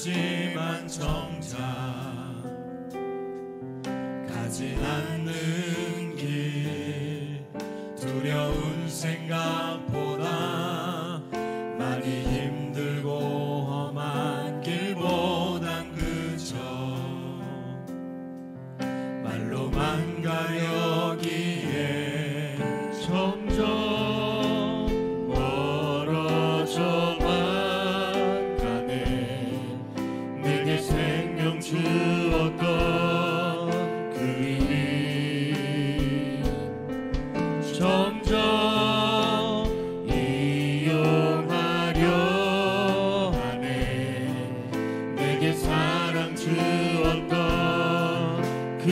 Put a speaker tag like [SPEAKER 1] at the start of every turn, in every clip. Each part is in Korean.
[SPEAKER 1] 하지만 정작 가지 않는 길, 두려운 생각보다 많이 힘들고 험한 길보단 그저 말로만 가려기에 점점 멀어져만 가네. 내게 생명 주었던 그 길 점점 이용하려 하네. 내게 사랑 주었던 그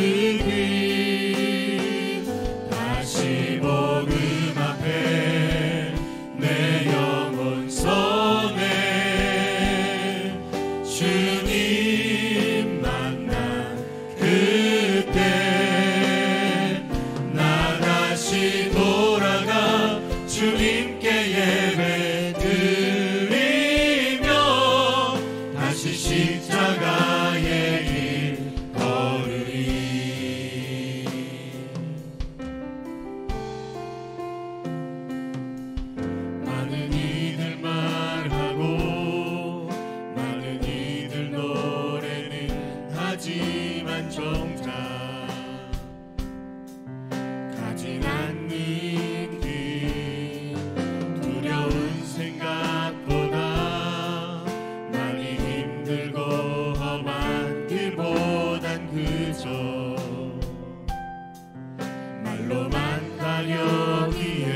[SPEAKER 1] 길 다시 복음 앞에 내 영혼 선에 주님 만난 그때 나 다시 돌아가 주님께 예배 드리며 다시 십자가의 길 걸으리. 많은 이들 말하고 많은 이들 노래는 하지만 정작 가진 않는 길, 두려운 생각보다 많이 힘들고 험한 길보단 그저 말로만 가려기에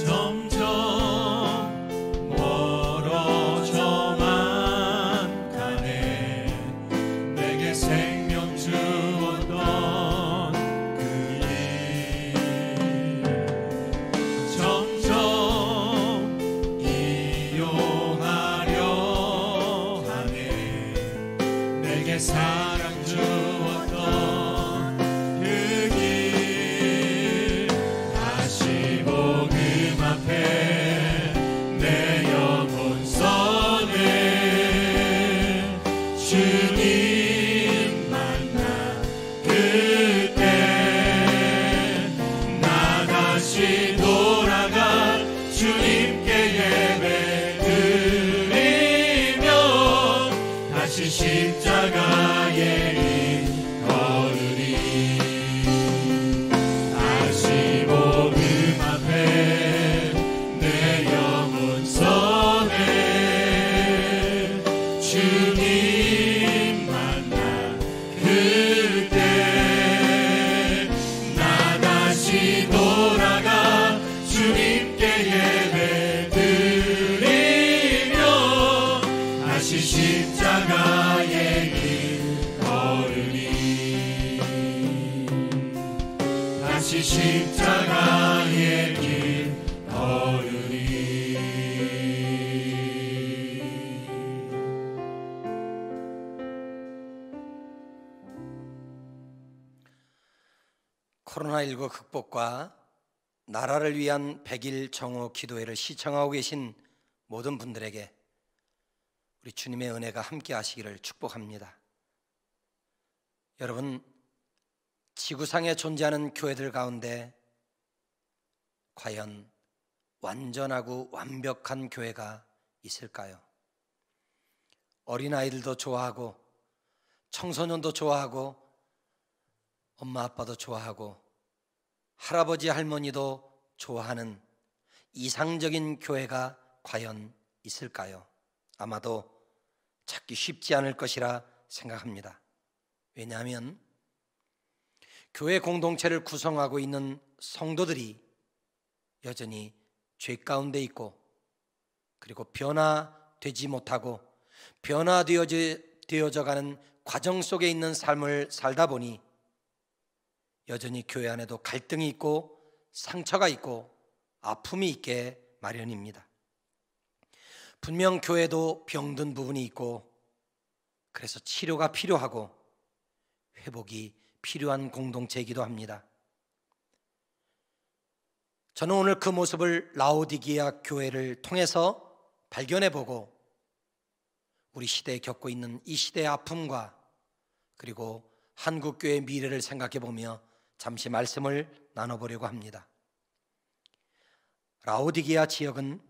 [SPEAKER 1] 점점 멀어져만 가네. 내게 생명 주었던 그 일 점점 이용하려 하네. 내게 사랑 주었던 그 길 다시 복음 앞에 내 영혼 선에 주님 만나 그때 나 다시 돌아가 주님께 예배 드리며 다시 십자가의 길 걸으리. 다시 복음 앞에 내 영혼 선에 주님 만나 그때 나 다시 돌아가 주님께 예배 드리며 다시 십자가의 길 걸으리. 다시 십자가의 길 걸으리.
[SPEAKER 2] 코로나19 극복과 나라를 위한 100일 정오 기도회를 시청하고 계신 모든 분들에게 우리 주님의 은혜가 함께 하시기를 축복합니다. 여러분, 지구상에 존재하는 교회들 가운데 과연 완전하고 완벽한 교회가 있을까요? 어린아이들도 좋아하고 청소년도 좋아하고 엄마 아빠도 좋아하고 할아버지 할머니도 좋아하는 이상적인 교회가 과연 있을까요? 아마도 찾기 쉽지 않을 것이라 생각합니다. 왜냐하면 교회 공동체를 구성하고 있는 성도들이 여전히 죄 가운데 있고, 그리고 변화되지 못하고 변화되어져 가는 과정 속에 있는 삶을 살다 보니 여전히 교회 안에도 갈등이 있고 상처가 있고 아픔이 있게 마련입니다. 분명 교회도 병든 부분이 있고, 그래서 치료가 필요하고 회복이 필요한 공동체이기도 합니다. 저는 오늘 그 모습을 라오디게아 교회를 통해서 발견해보고 우리 시대에 겪고 있는 이 시대의 아픔과 그리고 한국교회의 미래를 생각해 보며 잠시 말씀을 나눠보려고 합니다. 라오디게아 지역은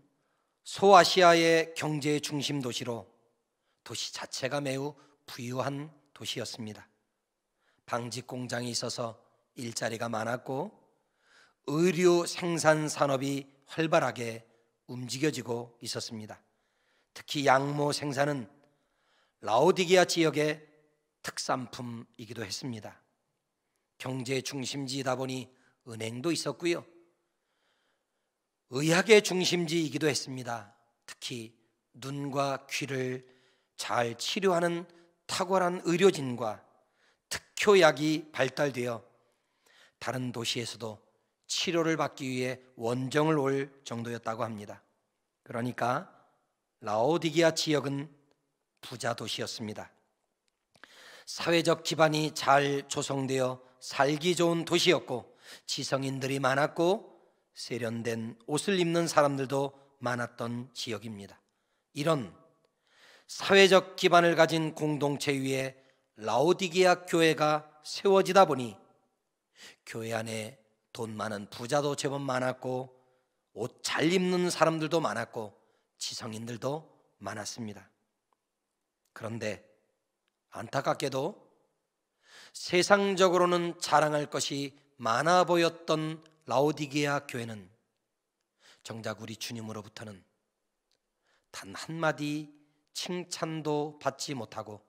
[SPEAKER 2] 소아시아의 경제의 중심 도시로 도시 자체가 매우 부유한 도시였습니다. 방직 공장이 있어서 일자리가 많았고 의류 생산 산업이 활발하게 움직여지고 있었습니다. 특히 양모 생산은 라오디게아 지역의 특산품이기도 했습니다. 경제의 중심지이다 보니 은행도 있었고요, 의학의 중심지이기도 했습니다. 특히 눈과 귀를 잘 치료하는 탁월한 의료진과 특효약이 발달되어 다른 도시에서도 치료를 받기 위해 원정을 올 정도였다고 합니다. 그러니까 라오디게아 지역은 부자 도시였습니다. 사회적 기반이 잘 조성되어 살기 좋은 도시였고 지성인들이 많았고 세련된 옷을 입는 사람들도 많았던 지역입니다. 이런 사회적 기반을 가진 공동체 위에 라오디게아 교회가 세워지다 보니 교회 안에 돈 많은 부자도 제법 많았고 옷 잘 입는 사람들도 많았고 지성인들도 많았습니다. 그런데 안타깝게도 세상적으로는 자랑할 것이 많아 보였던 라오디게아 교회는 정작 우리 주님으로부터는 단 한마디 칭찬도 받지 못하고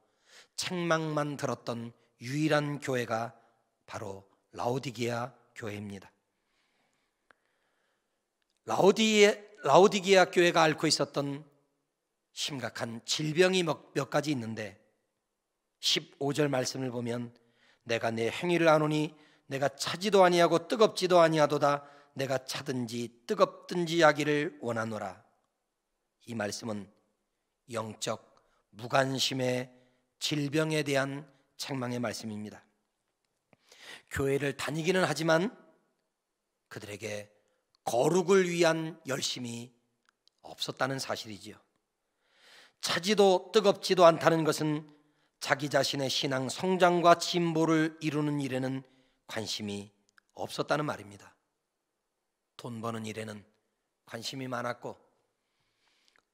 [SPEAKER 2] 책망만 들었던 유일한 교회가 바로 라오디게아 교회입니다. 라오디게아 교회가 앓고 있었던 심각한 질병이 몇 가지 있는데 15절 말씀을 보면 내가 내 행위를 아노니 내가 차지도 아니하고 뜨겁지도 아니하도다 내가 차든지 뜨겁든지 하기를 원하노라. 이 말씀은 영적 무관심의 질병에 대한 책망의 말씀입니다. 교회를 다니기는 하지만 그들에게 거룩을 위한 열심이 없었다는 사실이지요. 차지도 뜨겁지도 않다는 것은 자기 자신의 신앙 성장과 진보를 이루는 일에는 관심이 없었다는 말입니다. 돈 버는 일에는 관심이 많았고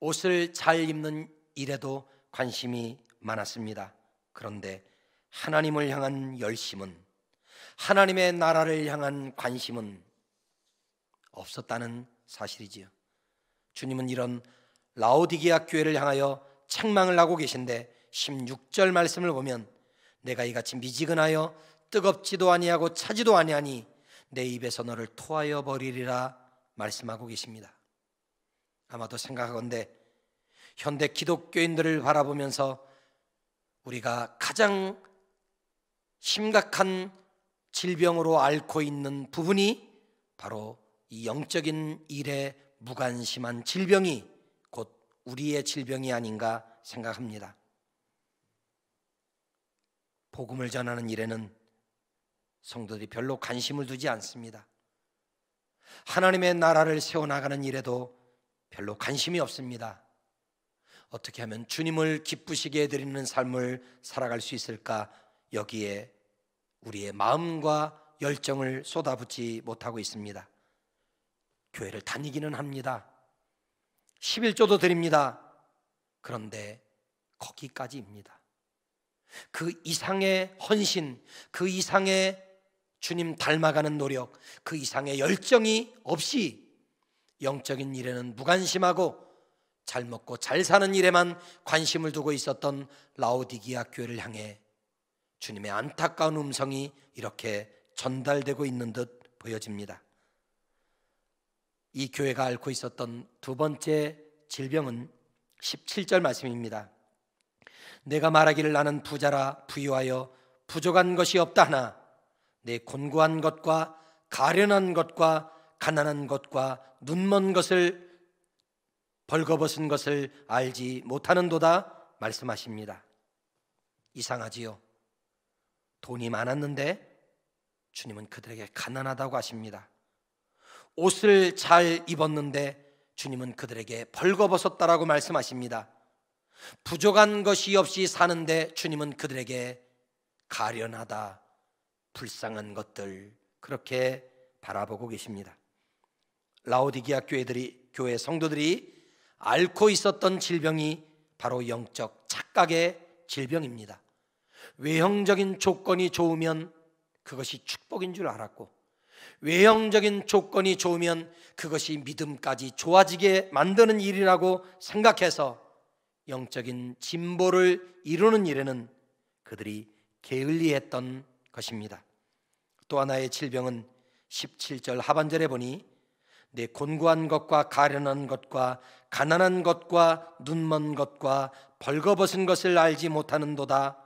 [SPEAKER 2] 옷을 잘 입는 일에도 관심이 많았습니다. 그런데 하나님을 향한 열심은, 하나님의 나라를 향한 관심은 없었다는 사실이지요. 주님은 이런 라오디게아 교회를 향하여 책망을 하고 계신데 16절 말씀을 보면 내가 이같이 미지근하여 뜨겁지도 아니하고 차지도 아니하니 내 입에서 너를 토하여 버리리라 말씀하고 계십니다. 아마도 생각하건대 현대 기독교인들을 바라보면서 우리가 가장 심각한 질병으로 앓고 있는 부분이 바로 이 영적인 일에 무관심한 질병이 곧 우리의 질병이 아닌가 생각합니다. 복음을 전하는 일에는 성도들이 별로 관심을 두지 않습니다. 하나님의 나라를 세워나가는 일에도 별로 관심이 없습니다. 어떻게 하면 주님을 기쁘시게 해드리는 삶을 살아갈 수 있을까, 여기에 우리의 마음과 열정을 쏟아붓지 못하고 있습니다. 교회를 다니기는 합니다. 11조도 드립니다. 그런데 거기까지입니다. 그 이상의 헌신, 그 이상의 주님 닮아가는 노력, 그 이상의 열정이 없이 영적인 일에는 무관심하고 잘 먹고 잘 사는 일에만 관심을 두고 있었던 라오디게아 교회를 향해 주님의 안타까운 음성이 이렇게 전달되고 있는 듯 보여집니다. 이 교회가 앓고 있었던 두 번째 질병은 17절 말씀입니다. 내가 말하기를 나는 부자라 부유하여 부족한 것이 없다 하나 내 곤고한 것과 가련한 것과 가난한 것과 눈먼 것을 벌거벗은 것을 알지 못하는도다 말씀하십니다. 이상하지요? 돈이 많았는데 주님은 그들에게 가난하다고 하십니다. 옷을 잘 입었는데 주님은 그들에게 벌거벗었다라고 말씀하십니다. 부족한 것이 없이 사는데 주님은 그들에게 가련하다, 불쌍한 것들, 그렇게 바라보고 계십니다. 라오디게아 교회 성도들이 앓고 있었던 질병이 바로 영적 착각의 질병입니다. 외형적인 조건이 좋으면 그것이 축복인 줄 알았고, 외형적인 조건이 좋으면 그것이 믿음까지 좋아지게 만드는 일이라고 생각해서 영적인 진보를 이루는 일에는 그들이 게을리했던 것입니다. 또 하나의 질병은 17절 하반절에 보니 내 곤고한 것과 가련한 것과 가난한 것과 눈먼 것과 벌거벗은 것을 알지 못하는도다.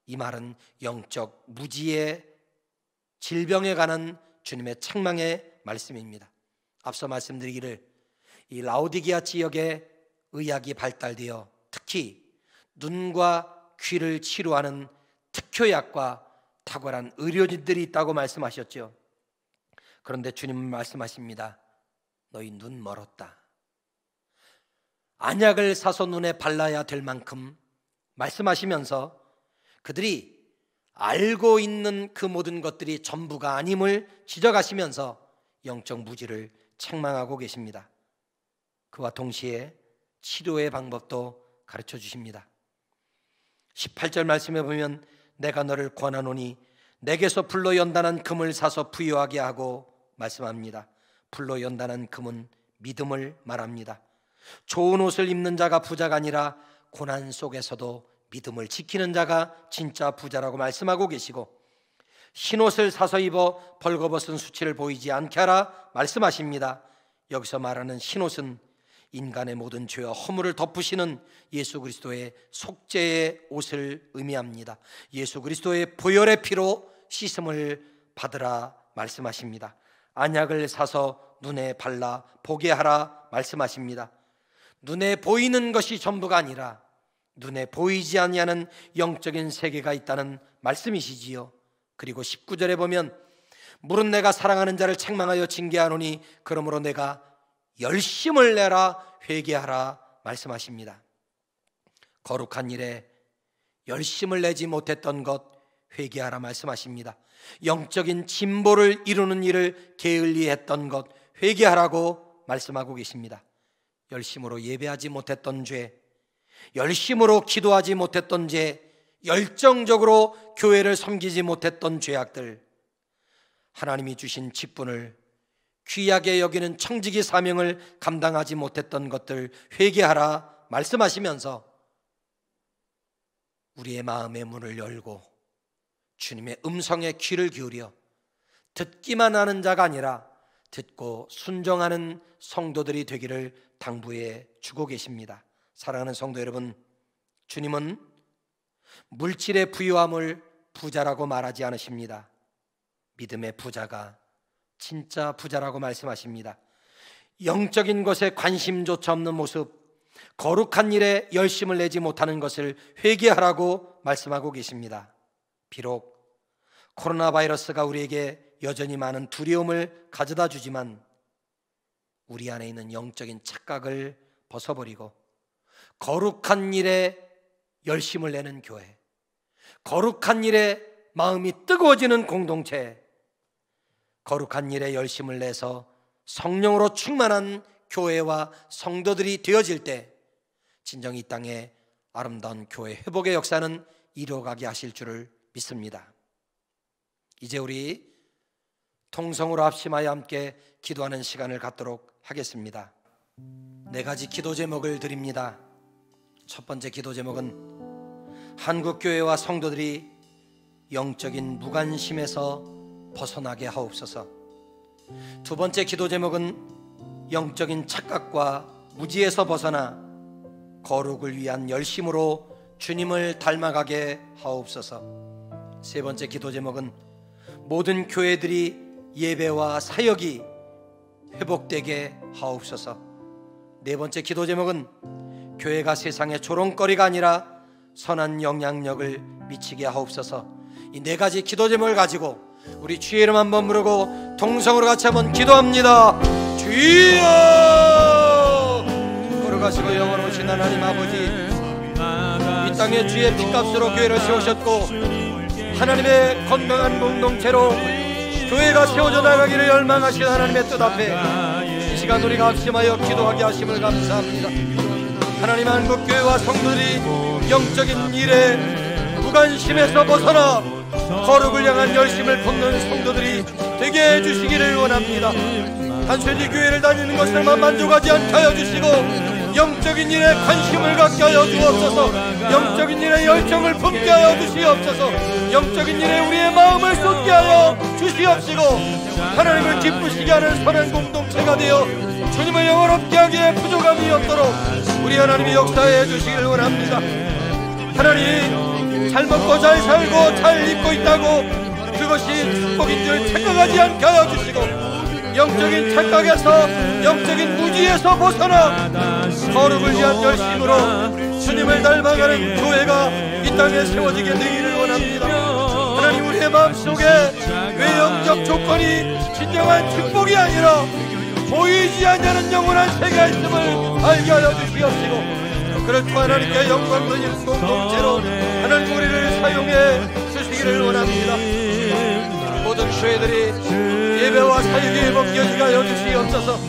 [SPEAKER 2] 이 말은 영적 무지의 질병에 관한 주님의 책망의 말씀입니다. 앞서 말씀드리기를 이 라오디게아 지역에 의학이 발달되어 특히 눈과 귀를 치료하는 특효약과 탁월한 의료진들이 있다고 말씀하셨죠. 그런데 주님은 말씀하십니다. 너희 눈 멀었다. 안약을 사서 눈에 발라야 될 만큼 말씀하시면서 그들이 알고 있는 그 모든 것들이 전부가 아님을 지적하시면서 영적 무지를 책망하고 계십니다. 그와 동시에 치료의 방법도 가르쳐 주십니다. 18절 말씀에 보면 내가 너를 권하노니 내게서 불로 연단한 금을 사서 부유하게 하고 말씀합니다. 불로 연단한 금은 믿음을 말합니다. 좋은 옷을 입는 자가 부자가 아니라 고난 속에서도 믿음을 지키는 자가 진짜 부자라고 말씀하고 계시고, 흰옷을 사서 입어 벌거벗은 수치를 보이지 않게 하라 말씀하십니다. 여기서 말하는 흰옷은 인간의 모든 죄와 허물을 덮으시는 예수 그리스도의 속죄의 옷을 의미합니다. 예수 그리스도의 보혈의 피로 씻음을 받으라 말씀하십니다. 안약을 사서 눈에 발라 보게 하라 말씀하십니다. 눈에 보이는 것이 전부가 아니라 눈에 보이지 아니하는 영적인 세계가 있다는 말씀이시지요. 그리고 19절에 보면 물은 내가 사랑하는 자를 책망하여 징계하노니 그러므로 내가 열심을 내라 회개하라 말씀하십니다. 거룩한 일에 열심을 내지 못했던 것 회개하라 말씀하십니다. 영적인 진보를 이루는 일을 게을리 했던 것 회개하라고 말씀하고 계십니다. 열심으로 예배하지 못했던 죄, 열심으로 기도하지 못했던 죄, 열정적으로 교회를 섬기지 못했던 죄악들, 하나님이 주신 직분을 귀하게 여기는 청지기 사명을 감당하지 못했던 것들 회개하라 말씀하시면서 우리의 마음의 문을 열고 주님의 음성에 귀를 기울여 듣기만 하는 자가 아니라 듣고 순종하는 성도들이 되기를 당부해 주고 계십니다. 사랑하는 성도 여러분, 주님은 물질의 부유함을 부자라고 말하지 않으십니다. 믿음의 부자가 진짜 부자라고 말씀하십니다. 영적인 것에 관심조차 없는 모습, 거룩한 일에 열심을 내지 못하는 것을 회개하라고 말씀하고 계십니다. 비록 코로나 바이러스가 우리에게 여전히 많은 두려움을 가져다 주지만 우리 안에 있는 영적인 착각을 벗어버리고 거룩한 일에 열심을 내는 교회, 거룩한 일에 마음이 뜨거워지는 공동체, 거룩한 일에 열심을 내서 성령으로 충만한 교회와 성도들이 되어질 때 진정 이 땅에 아름다운 교회 회복의 역사는 이루어가게 하실 줄을 믿습니다. 이제 우리 통성으로 합심하여 함께 기도하는 시간을 갖도록 하겠습니다. 4가지 기도 제목을 드립니다. 첫 번째 기도 제목은 한국교회와 성도들이 영적인 무관심에서 벗어나게 하옵소서. 두 번째 기도 제목은 영적인 착각과 무지에서 벗어나 거룩을 위한 열심으로 주님을 닮아가게 하옵소서. 세 번째 기도 제목은 모든 교회들이 예배와 사역이 회복되게 하옵소서. 네 번째 기도 제목은 교회가 세상의 조롱거리가 아니라 선한 영향력을 미치게 하옵소서. 이 4가지 기도 제목을 가지고 우리 주의 이름 한번 부르고 동성으로 같이 한번 기도합니다. 주여! 걸어가시고 영원하신 하나님 아버지, 땅에 주의 피값으로 교회를 세우셨고 하나님의 건강한 공동체로 교회가 세워져 나가기를 열망하신 하나님의 뜻 앞에 이 시간 우리가 합심하여 기도하게 하심을 감사합니다. 하나님, 한국교회와 성도들이 영적인 일에 무관심에서 벗어나 거룩을 향한 열심을 품는 성도들이 되게 해주시기를 원합니다. 단순히 교회를 다니는 것을만 만족하지 않게 하여 주시고 영적인 일에 관심을 갖게 하여 주옵소서. 영적인 일에 열정을 품게 하여 주시옵소서. 영적인 일에 우리의 마음을 쏟게 하여 주시옵시고 하나님을 기쁘시게 하는 선한 공동체가 되어 주님을 영원롭게 하기에 부족함이 없도록 우리 하나님이 역사해 주시기를 원합니다. 하나님, 잘 먹고 잘 살고 잘 입고 있다고 그것이 축복인 줄 착각하지 않게 하여 주시고 영적인 착각에서 영적인 무지에서 벗어나 거룩을 위한 열심으로 주님을 닮아가는 교회가 이 땅에 세워지게 되기를 원합니다. 하나님, 우리의 마음속에 외형적 조건이 진정한 축복이 아니라 보이지 않는 영원한 세계가 있음을 알게 하여 주시옵시고 그럴 때 하나님께 영광 돌리는 공동체로 하나님 우리를 사용해 주시기를 원합니다. 모든 교회들이 예배와 사역의 회복기가 하여 주시옵소서.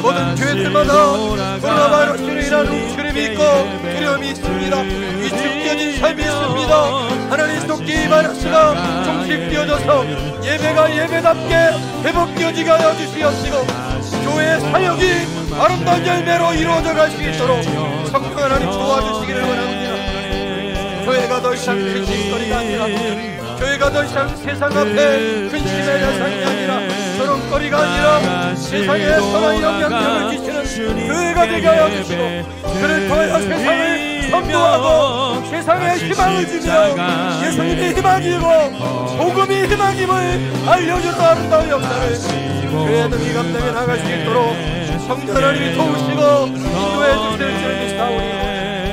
[SPEAKER 2] 모든 교회들마다 코로나 바이러스로 인한 움츠림이 있고 두려움이 있습니다. 위축되어진 삶이 있습니다. 하나님, 속기 바이러스가 종식되어져서 예배가 예배답게 회복되어지게 하여 주시옵시고 교회의 사역이 아름다운 열매로 이루어져 갈 수 있도록 성령 하나님 도와주시기를 원합니다. 교회가 더 이상 근심거리가 아니라 교회가 더 이상 세상 앞에 근심의 대상이 아니라 조롱거리가 아니라 세상에 선한 영향력을 끼치는 교회가 되게 하여 주시고 그를 통하여 세상을 선도하고 세상에 희망을 주며 예수님이 희망이고 복음이 희망임을 알려주는 아름다운 역사를 교회의 능히 감당해 나갈 수 있도록 성령 하나님이 도우시고 인도해 주시는 줄 믿사오니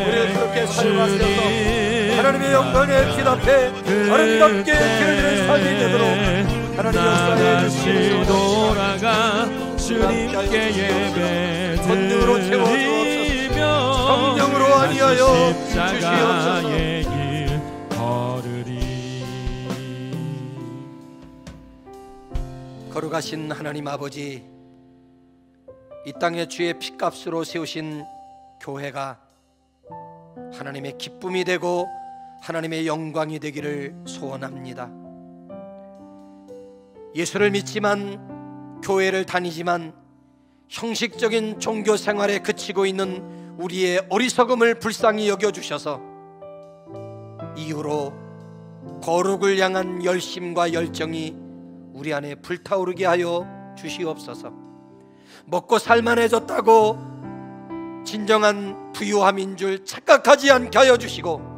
[SPEAKER 2] 우리를 그렇게 사용하셔서 하나님의 영광에 기답해 아름답게 드리는 삶이 되도록 하나님 역사에 주시옵소서.
[SPEAKER 1] 돌아가 주님께 예배
[SPEAKER 2] 권능으로 채워주옵소서. 성령으로 아니하여 주시옵소서. 거룩하신 하나님 아버지, 이 땅에 주의 피값으로 세우신 교회가 하나님의 기쁨이 되고 하나님의 영광이 되기를 소원합니다. 예수를 믿지만 교회를 다니지만 형식적인 종교 생활에 그치고 있는 우리의 어리석음을 불쌍히 여겨주셔서 이후로 거룩을 향한 열심과 열정이 우리 안에 불타오르게 하여 주시옵소서. 먹고 살만해졌다고 진정한 부유함인 줄 착각하지 않게 하여 주시고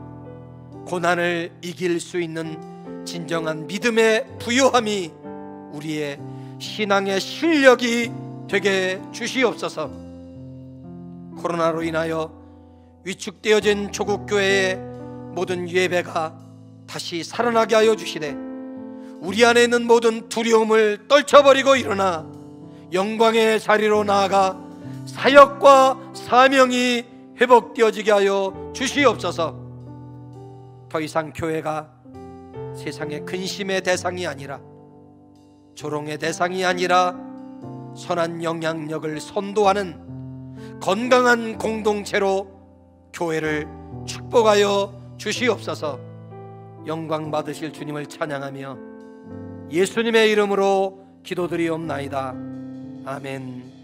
[SPEAKER 2] 고난을 이길 수 있는 진정한 믿음의 부유함이 우리의 신앙의 실력이 되게 주시옵소서. 코로나로 인하여 위축되어진 조국교회의 모든 예배가 다시 살아나게 하여 주시되 우리 안에 있는 모든 두려움을 떨쳐버리고 일어나 영광의 자리로 나아가 사역과 사명이 회복되어지게 하여 주시옵소서. 더 이상 교회가 세상의 근심의 대상이 아니라 조롱의 대상이 아니라 선한 영향력을 선도하는 건강한 공동체로 교회를 축복하여 주시옵소서. 영광 받으실 주님을 찬양하며 예수님의 이름으로 기도드리옵나이다. 아멘.